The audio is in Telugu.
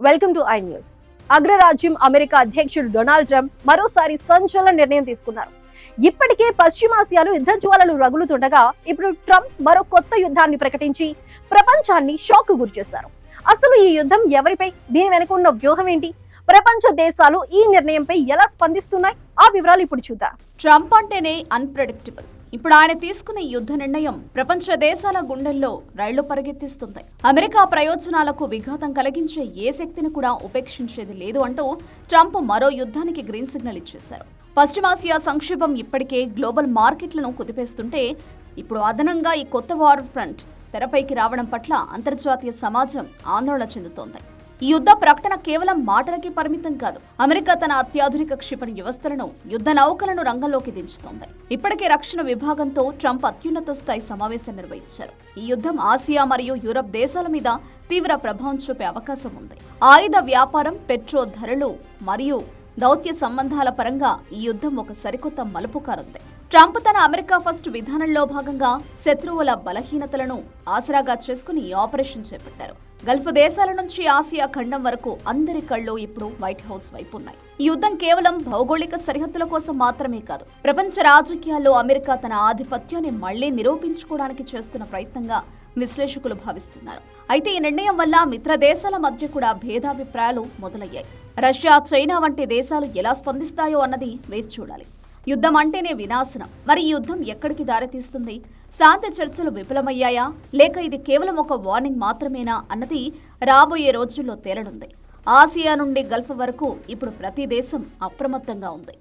Welcome to iNews. అగ్రరాజ్యం అమెరికా అధ్యక్షుడు డొనాల్డ్ ట్రంప్ మరోసారి సంచలన నిర్ణయం తీసుకున్నారు. ఇప్పటికే పశ్చిమాసియాలో యుద్ధ జ్వాలలు రగులుతుండగా ఇప్పుడు ట్రంప్ మరో కొత్త యుద్ధాన్ని ప్రకటించి ప్రపంచాన్ని షాక్ కు గురిచేశారు. అసలు ఈ యుద్ధం ఎవరిపై, దీని వెనుక ఉన్న వ్యూహం ఏంటి, ప్రపంచ దేశాలు ఈ నిర్ణయంపై ఎలా స్పందిస్తున్నాయి, ఆ వివరాలు ఇప్పుడు చూద్దాం. ట్రంప్ అంటేనే అన్ప్రెడిక్టబుల్. ఇప్పుడు ఆయన తీసుకున్న యుద్ధ నిర్ణయం ప్రపంచ దేశాల గుండెల్లో రైళ్లు పరిగెత్తిస్తుంది. అమెరికా ప్రయోజనాలకు విఘాతం కలిగించే ఏ శక్తిని కూడా ఉపేక్షించేది లేదు అంటూ ట్రంప్ మరో యుద్ధానికి గ్రీన్ సిగ్నల్ ఇచ్చేశారు. పశ్చిమాసియా సంక్షోభం ఇప్పటికే గ్లోబల్ మార్కెట్లను కుదిపేస్తుంటే ఇప్పుడు అదనంగా ఈ కొత్త వార్ ఫ్రంట్ తెరపైకి రావడం పట్ల అంతర్జాతీయ సమాజం ఆందోళన చెందుతోంది. ఈ యుద్ధ ప్రకటన కేవలం మాటలకి పరిమితం కాదు. అమెరికా తన అత్యాధునిక క్షిపణి వ్యవస్థలను, యుద్ధ నౌకలను రంగంలోకి దించుతోంది. ఇప్పటికే రక్షణ విభాగంతో ట్రంప్ అత్యున్నత స్థాయి సమావేశం నిర్వహించారు. ఈ యుద్ధం ఆసియా మరియు యూరప్ దేశాల మీద తీవ్ర ప్రభావం చూపే అవకాశం ఉంది. ఆయుధ వ్యాపారం, పెట్రో ధరలు మరియు దౌత్య సంబంధాల పరంగా ఈ యుద్ధం ఒక సరికొత్త మలుపు కానుంది. ట్రంప్ తన అమెరికా ఫస్ట్ విధానంలో భాగంగా శత్రువుల బలహీనతలను ఆసరాగా చేసుకుని ఈ ఆపరేషన్ చేపట్టారు. గల్ఫ్ దేశాల నుంచి ఆసియా ఖండం వరకు అందరి కళ్ళు ఇప్పుడు వైట్ హౌస్ వైపు ఉన్నాయి. ఈ యుద్ధం కేవలం భౌగోళిక సరిహద్దుల కోసం మాత్రమే కాదు, ప్రపంచ రాజకీయాల్లో అమెరికా తన ఆధిపత్యాన్ని మళ్లీ నిరూపించుకోవడానికి చేస్తున్న ప్రయత్నంగా విశ్లేషకులు భావిస్తున్నారు. అయితే ఈ నిర్ణయం వల్ల మిత్ర దేశాల మధ్య కూడా భేదాభిప్రాయాలు మొదలయ్యాయి. రష్యా, చైనా వంటి దేశాలు ఎలా స్పందిస్తాయో అన్నది వేచి చూడాలి. యుద్ధం అంటేనే వినాశనం. మరి ఈ యుద్ధం ఎక్కడికి దారితీస్తుంది? శాంతి చర్చలు విఫలమయ్యాయా, లేక ఇది కేవలం ఒక వార్నింగ్ మాత్రమేనా అన్నది రాబోయే రోజుల్లో తేలనుంది. ఆసియా నుండి గల్ఫ్ వరకు ఇప్పుడు ప్రతి దేశం అప్రమత్తంగా ఉంది.